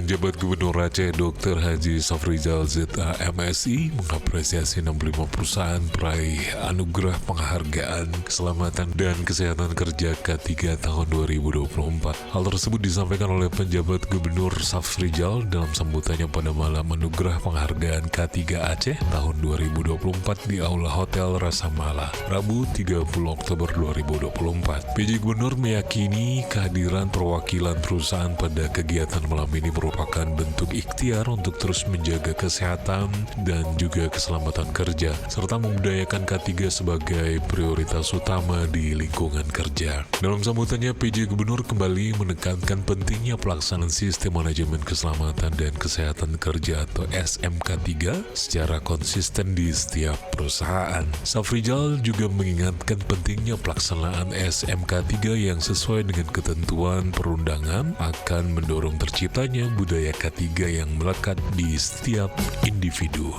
Penjabat Gubernur Aceh Dr. Haji Safrizal ZA MSI mengapresiasi 65 perusahaan peraih anugerah penghargaan keselamatan dan kesehatan kerja K3 tahun 2024. Hal tersebut disampaikan oleh Penjabat Gubernur Safrizal dalam sambutannya pada malam anugerah penghargaan K3 Aceh tahun 2024 di Aula Hotel Rasa Mala, Rabu 30 Oktober 2024. PJ Gubernur meyakini kehadiran perwakilan perusahaan pada kegiatan malam ini merupakan bentuk ikhtiar untuk terus menjaga kesehatan dan juga keselamatan kerja, serta membudayakan K3 sebagai prioritas utama di lingkungan kerja. Dalam sambutannya, PJ Gubernur kembali menekankan pentingnya pelaksanaan Sistem Manajemen Keselamatan dan Kesehatan Kerja atau SMK3 secara konsisten di setiap perusahaan. Safrizal juga mengingatkan pentingnya pelaksanaan SMK3 yang sesuai dengan ketentuan perundangan akan mendorong terciptanya budaya K3 yang melekat di setiap individu.